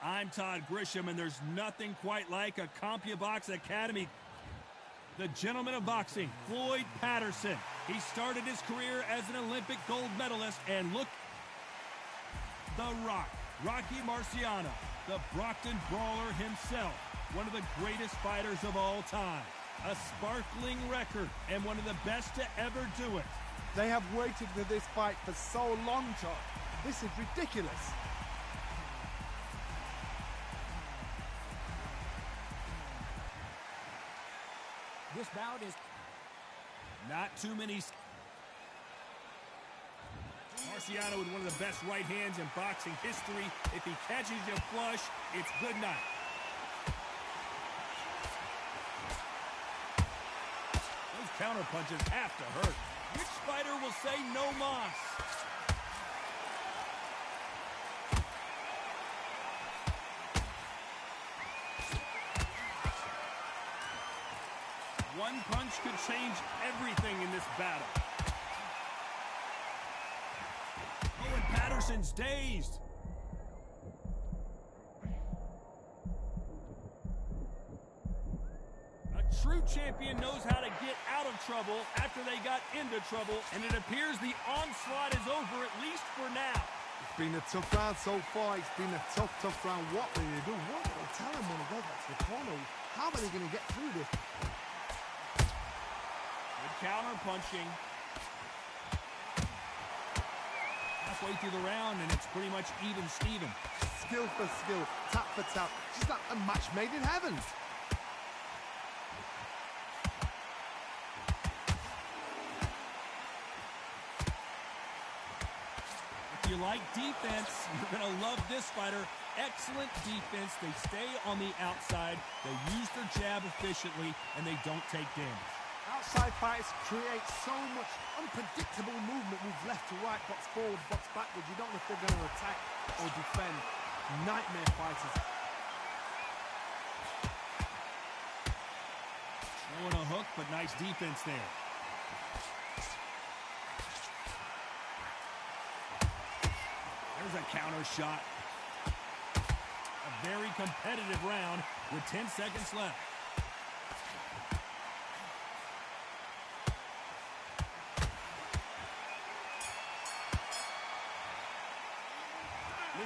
I'm Todd Grisham, and there's nothing quite like a CompuBox Academy. The gentleman of boxing, Floyd Patterson. He started his career as an Olympic gold medalist, and look, The Rock, Rocky Marciano, the Brockton Brawler himself, one of the greatest fighters of all time. A sparkling record, and one of the best to ever do it. They have waited for this fight for so long, Todd. This is ridiculous. This bout is not too many. Marciano with one of the best right hands in boxing history. If he catches you flush, it's good night. Those counter punches have to hurt. Which fighter will say no mas? One punch could change everything in this battle. Oh, and Patterson's dazed. A true champion knows how to get out of trouble after they got into trouble, and it appears the onslaught is over, at least for now. It's been a tough round so far. It's been a tough round. What will they do? What will they tell them when they go back to the corner? How are they going to get through this? Counter punching. Halfway through the round, and it's pretty much even Steven. Skill for skill, tap for tap. Just like a match made in heaven. If you like defense, you're going to love this fighter. Excellent defense. They stay on the outside. They use their jab efficiently, and they don't take damage. Outside fights create so much unpredictable movement. Moves left to right, box forward, box backwards. You don't know if they're going to attack or defend. Nightmare fighters. Throwing a hook, but nice defense there. There's a counter shot. A very competitive round with 10 seconds left.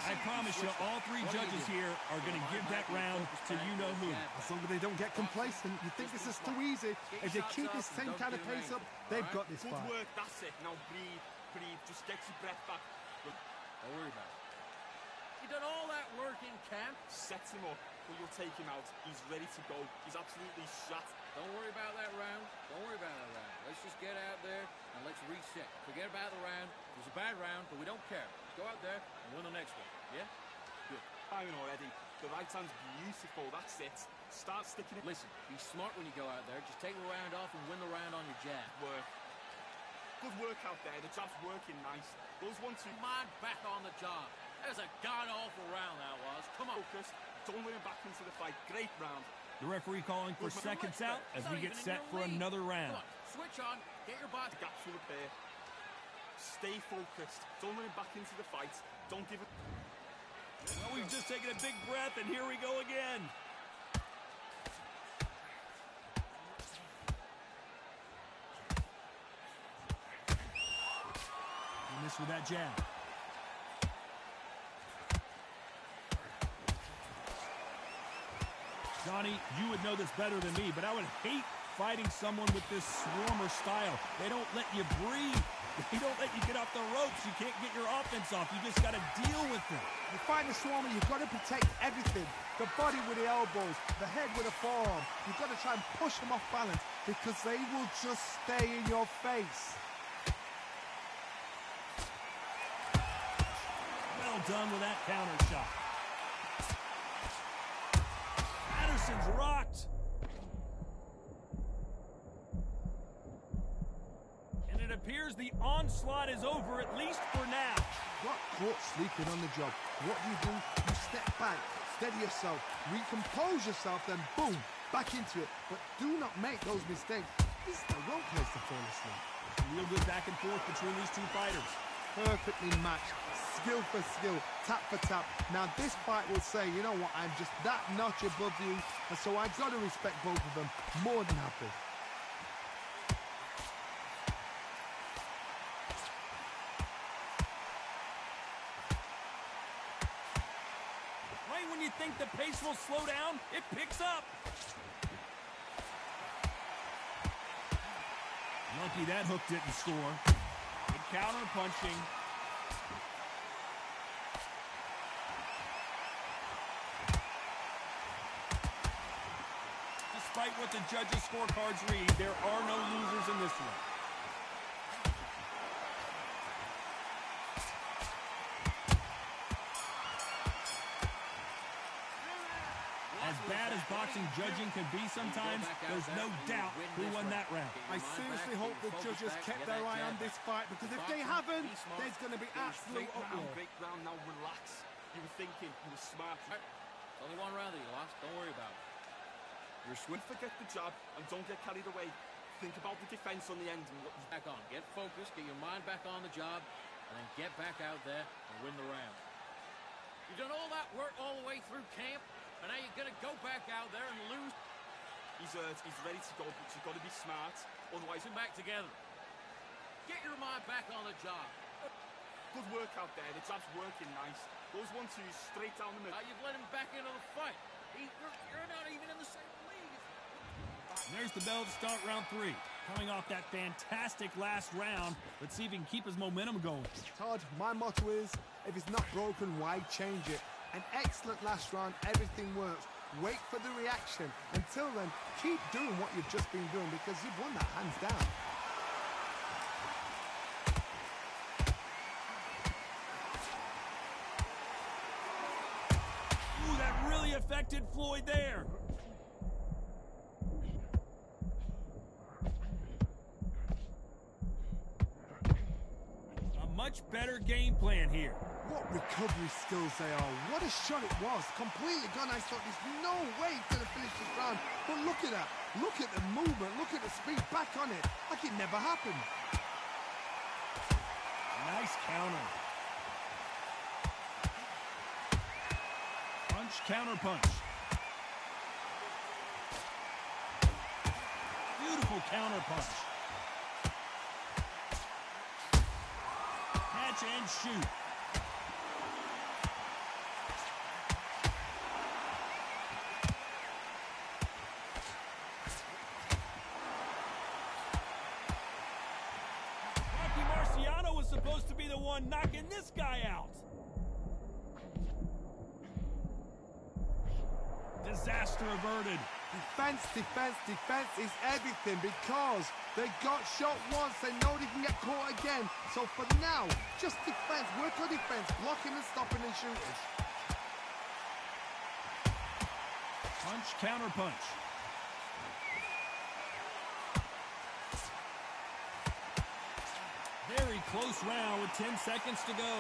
I promise you, all three judges here are going to give that round to you-know-who. As long as they don't get complacent, you think this is too easy. If they keep this same kind of pace up, they've got this fight. Good work, that's it. Now breathe. Just get your breath back. Don't worry about it. You done all that work in camp? Set him up, but you'll take him out. He's ready to go. He's absolutely shot. Don't worry about that round. Don't worry about that round. Let's just get out there and let's reset. Forget about the round. It was a bad round, but we don't care. Let's go out there and win the next one. Yeah? Good. I know already. The right hand's beautiful. That's it. Start sticking it. Listen, be smart when you go out there. Just take the round off and win the round on your jab. Work. Good work out there. The jab's working nice. Those 1-2. Come on, back on the job. That was a god-awful round, that was. Come on. Focus. Don't let him back into the fight. Great round. The referee calling for seconds out as we get set for another round. Come on, switch on. Get your body. The gaps will appear. Stay focused. Don't let him back into the fight. Don't give it. Well, we've just taken a big breath, and here we go again. He missed with that jab. Johnny, you would know this better than me, but I would hate fighting someone with this swarmer style. They don't let you breathe. They don't let you get off the ropes. You can't get your offense off. You just got to deal with it. You fight the swarmer, you've got to protect everything. The body with the elbows, the head with the forearm. You've got to try and push them off balance because they will just stay in your face. Well done with that counter shot. Patterson's rocked. And it appears the onslaught is over, at least for now. Got caught sleeping on the job. What do? You step back, steady yourself, recompose yourself, then boom, back into it. But do not make those mistakes. This is the wrong place to fall asleep. Real good back and forth between these two fighters. Perfectly matched. skill for skill, tap for tap. Now this fight will say, you know what, I'm just that notch above you, and so I've got to respect both of them more than happy. Right when you think the pace will slow down, it picks up. Lucky that hook didn't score. Good counter punching. Despite what the judges' scorecards read, there are no losers in this one. As bad as boxing judging can be sometimes, there's no doubt who won that round. I seriously hope the judges kept their eye on this fight, because if they haven't, there's going to be absolute uproar. Great round, now relax. You were thinking, you were smart. Only one round that you lost. Don't worry about it. You're swift, forget the jab, and don't get carried away. Think about the defense on the end and what you Back on. Get focused, get your mind back on the job, and then get back out there and win the round. You've done all that work all the way through camp, and now you're going to go back out there and lose. He's hurt, he's ready to go, but you've got to be smart. Otherwise, Get back together. Get your mind back on the job. good work out there. The jab's working nice. Those 1-2s straight down the middle. You've let him back into the fight. You're not even in the same league. And there's the bell to start round 3. Coming off that fantastic last round, let's see if he can keep his momentum going. Todd, my motto is, if it's not broken, why change it? An excellent last round, everything works. Wait for the reaction. Until then, keep doing what you've just been doing, because you've won that hands down. Ooh, that really affected Floyd there. A much better game plan here. What recovery skills they are. What a shot it was. Completely gone. I thought there's no way he's going to finish this round. But look at that. Look at the movement. Look at the speed. Back on it. Like it never happened. Nice counter. Punch, counter punch. Beautiful counter punch. Catch and shoot. Supposed to be the one knocking this guy out. Disaster averted. Defense, defense, defense is everything, because they got shot once. They know they can get caught again. So for now, just defense. Work on defense. Blocking and stopping and shooting. Punch, counter punch. Very close round with 10 seconds to go.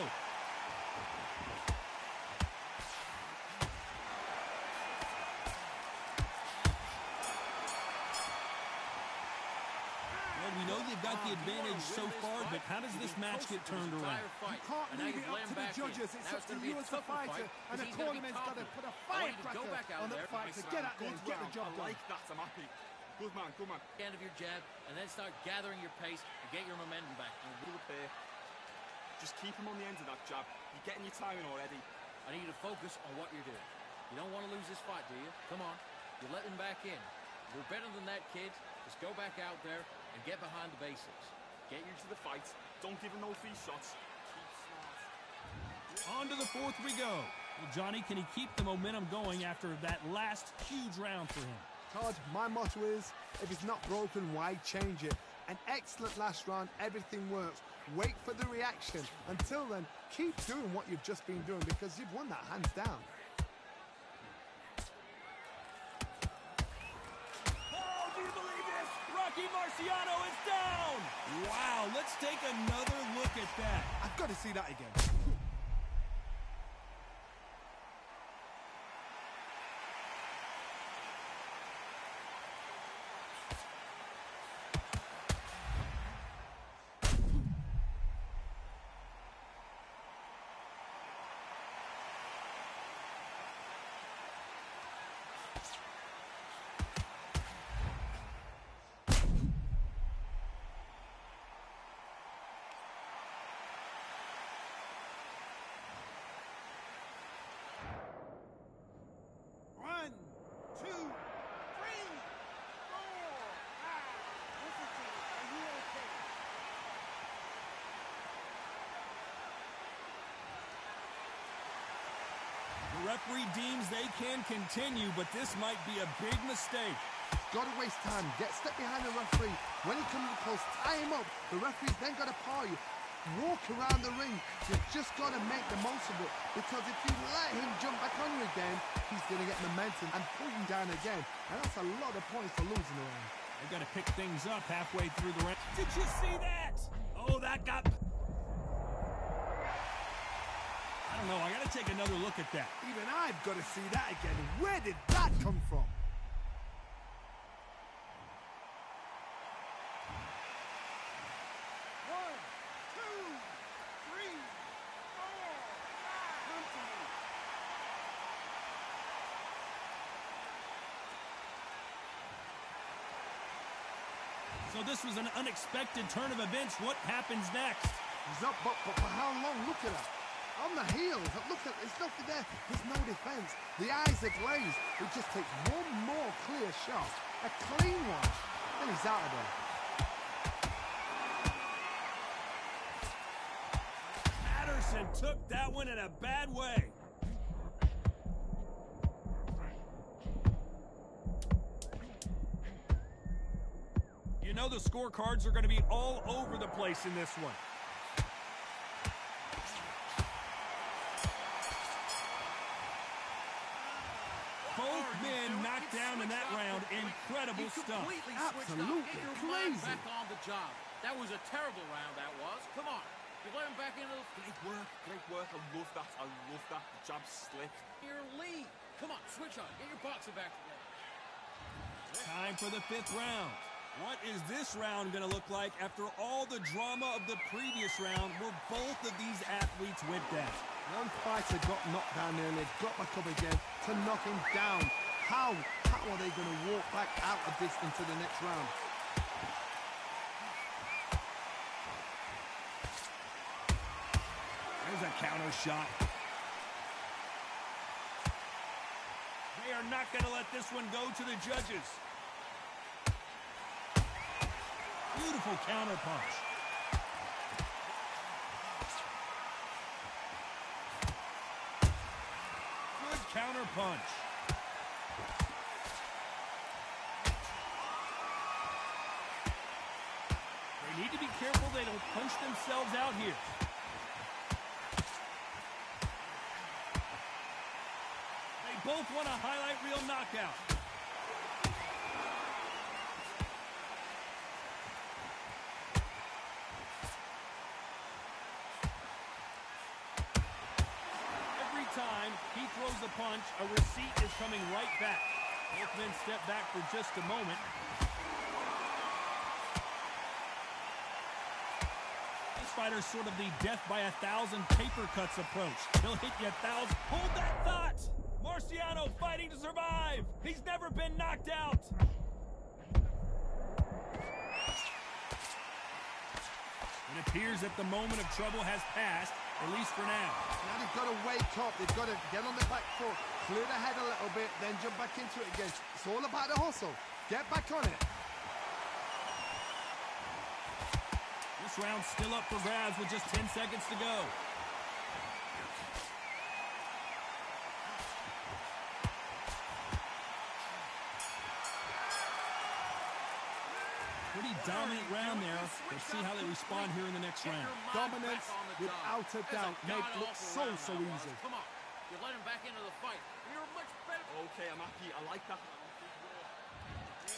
Well, we know they've got the advantage so far, but how does this match get turned around? You can't leave it up to the judges. It's up to you as the fighter, and the tournament's got to put a firecracker on that fight to get out there and get the job done. I like that, I'm happy. Good man, good man. End of your jab, and then start gathering your pace and get your momentum back. And we'll repair. Just keep him on the end of that jab. You're getting your timing already. I need you to focus on what you're doing. You don't want to lose this fight, do you? Come on. You're letting him back in. You're better than that, kid. Just go back out there and get behind the basics. Get you to the fight. Don't give him no free shots. Keep smart. On to the 4th we go. Well, Johnny, can he keep the momentum going after that last huge round for him? Todd, my motto is, if it's not broken, why change it? An excellent last round, everything works. Wait for the reaction. Until then, keep doing what you've just been doing, because you've won that hands down. Oh, do you believe this? Rocky Marciano is down! Wow, let's take another look at that. I've got to see that again. referee deems they can continue, but this might be a big mistake. Got to waste time. Get step behind the referee. When he comes close, tie him up. The referee's then got to paw you. Walk around the ring. You've just got to make the most of it, because if you let him jump back on you again, he's going to get momentum and pull you down again. And that's a lot of points for losing around. They got to pick things up halfway through the round. Did you see that? Oh, that got... I don't know. I got to take another look at that. Even I've got to see that again. Where did that come from? So this was an unexpected turn of events. What happens next? He's up, but for how long? Look at that. On the heels. Look at, there's nothing there. There's no defense. The eyes are glazed. It just takes one more clear shot. A clean one. Then he's out of there. Patterson took that one in a bad way. You know the scorecards are going to be all over the place in this one. Both men knocked down in that round. Incredible stuff. Absolutely crazy. Back on the job. That was a terrible round, that was. Come on. You let him back into the... Great work, great work. I love that. I love that. The jab slick. Your lead. Come on, switch on. Get your boxing back together. Time for the 5th round. What is this round going to look like after all the drama of the previous round where both of these athletes went down? One fighter got knocked down there and they got back up again to knock him down. How are they going to walk back out of this into the next round? There's a counter shot. They are not going to let this one go to the judges. Beautiful counter punch. Good counter punch. They need to be careful they don't punch themselves out here. They both want a highlight reel knockout. Time he throws the punch, a receipt is coming right back. Both men step back for just a moment. This fighter's sort of the death by 1,000 paper cuts approach. He'll hit you 1,000. Hold that thought! Marciano fighting to survive. He's never been knocked out. It appears that the moment of trouble has passed, at least for now. Now they've got to wake up. They've got to get on the back foot, clear the head a little bit, then jump back into it again. It's all about the hustle. Get back on it. This round's still up for grabs with just 10 seconds to go. Pretty dominant round there. Let's see how they respond here in the next round. Dominance, without a doubt, make it look so easy. Come on. You let him back into the fight. You're much better. Okay, I'm happy. I like that.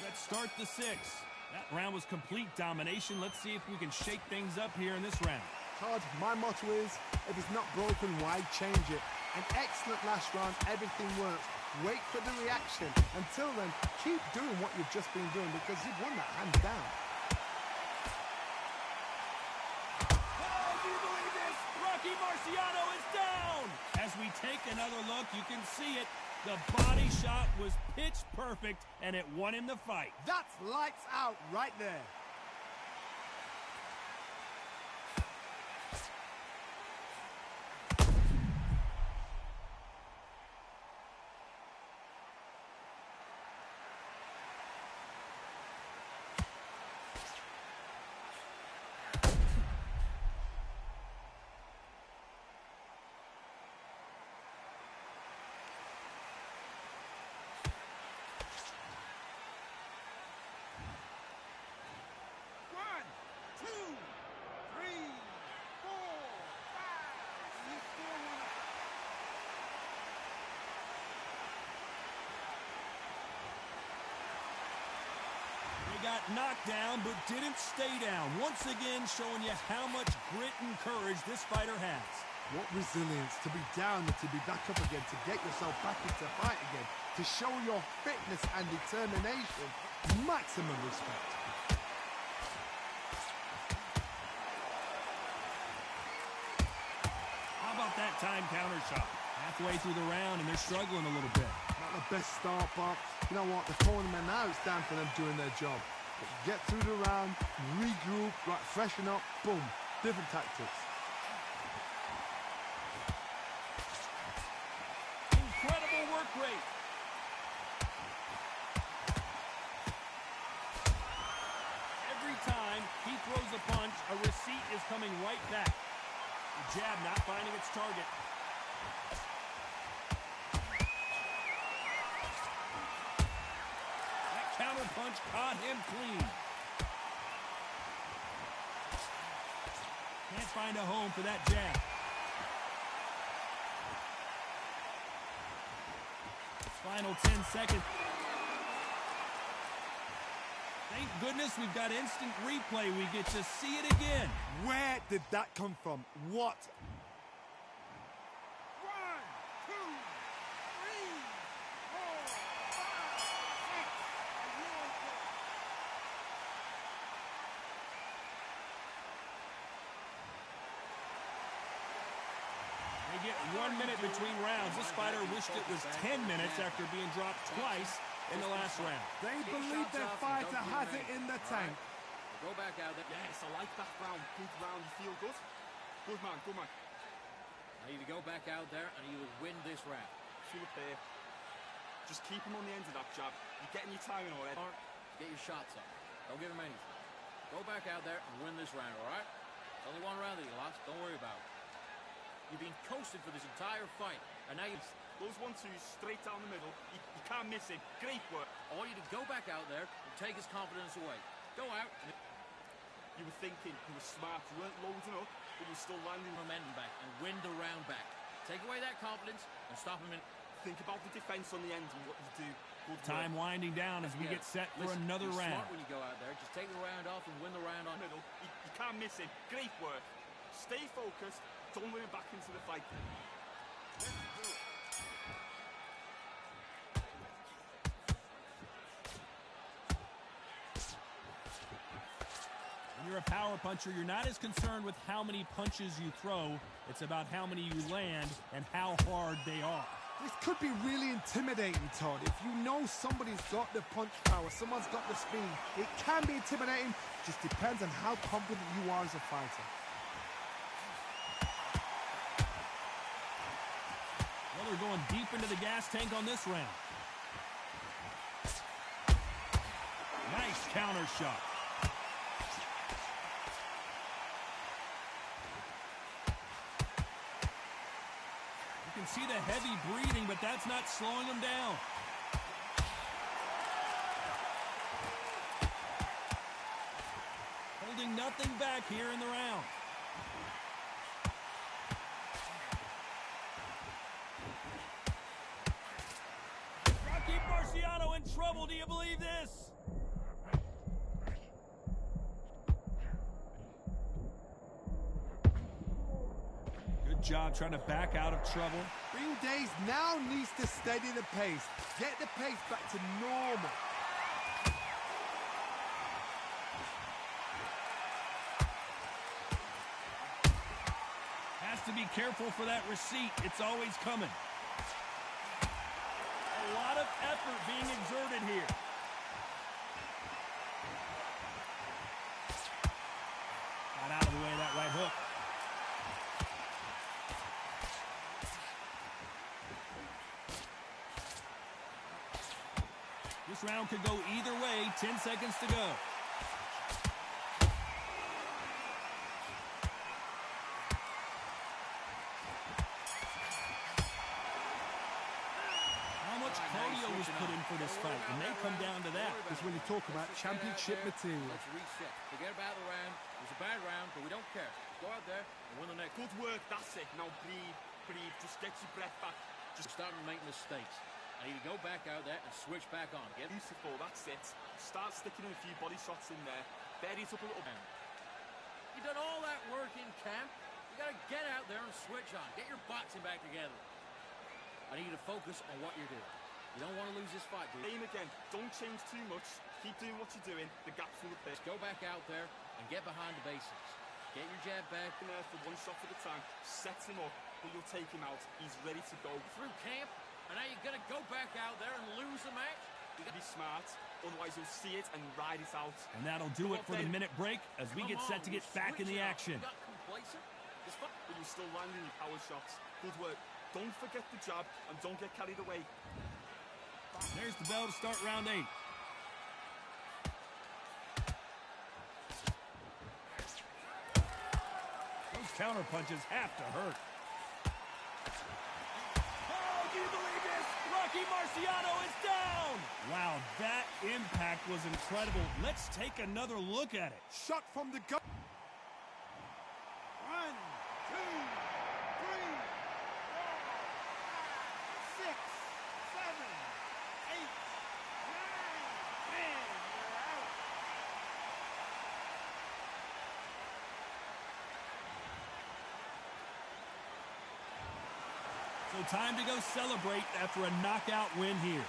Let's start the 6th. That round was complete domination. Let's see if we can shake things up here in this round. Todd, my motto is, if it's not broken, why change it? An excellent last round. Everything works. Wait for the reaction. Until then, keep doing what you've just been doing because you've won that hands down. Oh, do you believe this? Rocky Marciano is down! As we take another look, you can see it. The body shot was pitch perfect, and it won him the fight. That's lights out right there. knocked down, but didn't stay down. Once again, showing you how much grit and courage this fighter has. What resilience to be down and to be back up again, to get yourself back into fight again, to show your fitness and determination. Maximum respect. How about that time counter shot? Halfway through the round, and they're struggling a little bit. Not the best start, but you know what? The tournament now, it's down for them doing their job. But get through the round, regroup, right, freshen up, boom. Different tactics. Incredible work rate. Every time he throws a punch, a receipt is coming right back. The jab not finding its target. That counter punch caught him clean. Can't find a home for that jab. Final 10 seconds. Thank goodness we've got instant replay. We get to see it again. Where did that come from? What? 1, 2, 3, 4, 5, 6. They get 1 minute between rounds. This fighter wished it was 10 minutes after being dropped twice in the last round. They believe their fighter has it in the tank. Go back out there. Yes, I like that round. Good round. You feel good? Good man, good man. Now you go back out there and you will win this round. Feel it there. Just keep him on the end of that jab. You're getting your timing already. Get your shots up. Don't give him anything. Go back out there and win this round, all right? It's only one round that you lost. Don't worry about it. You've been coasted for this entire fight, and now you... Those 1-2s straight down the middle. You can't miss him. Great work. I want you to go back out there and take his confidence away. Go out. And You were thinking, you were smart, you weren't loading up, but you were still landing. momentum back and win the round back. Take away that confidence and stop him in. Think about the defense on the end and what you do. Good Time work. winding down as we get set for Listen, another you're round. smart when you go out there. Just take the round off and win the round on Middle. You can't miss him. Great work. Stay focused. Don't let him back into the fight. When you're a power puncher, you're not as concerned with how many punches you throw. It's about how many you land and how hard they are. This could be really intimidating, Todd. If you know somebody's got the punch power, someone's got the speed, it can be intimidating. Just depends on how confident you are as a fighter. Well, they're going deep into the gas tank on this round. Nice counter shot. You can see the heavy breathing, but that's not slowing him down. Holding nothing back here in the round. Rocky Marciano in trouble. Do you believe this? Good job trying to back out of trouble. Green Days now needs to steady the pace. Get the pace back to normal. Has to be careful for that receipt. It's always coming. A lot of effort being exerted here. Got out of the way of that right hook. This round could go either way. 10 seconds to go. How much cardio was put in for this fight? It may come down to that. Because when you talk about championship material, Let's reset. Forget about the round. It was a bad round, but we don't care. Go out there and win the next. Good work, that's it. Now breathe, breathe. Just get your breath back. Just starting to make mistakes. I need to go back out there and switch back on. Get Beautiful, that's it. Start sticking in a few body shots in there. Bury it up a little bit. You've done all that work in camp. You got to get out there and switch on. Get your boxing back together. I need you to focus on what you're doing. You don't want to lose this fight, dude. Aim again. Don't change too much. Keep doing what you're doing. The gaps will appear. Go back out there and get behind the basics. Get your jab back. In there for one shot at a time. Set him up, but you'll take him out. He's ready to go. Through camp, and now you're going to go back out there and lose the match? You got to be smart, otherwise you'll see it and ride it out. And that'll do it for the minute break as we get set to get back in the action. You got complacent? But you're still landing your power shots. Good work. Don't forget the jab and don't get carried away. There's the bell to start round 8. Those counter punches have to hurt. Oh, do you believe this? Rocky Marciano is down! Wow, that impact was incredible. Let's take another look at it. Shot from the gut. 1, 2, 3, 4, 5, 6, 7, 8, 9, 10. You're out. So time to go celebrate after a knockout win here.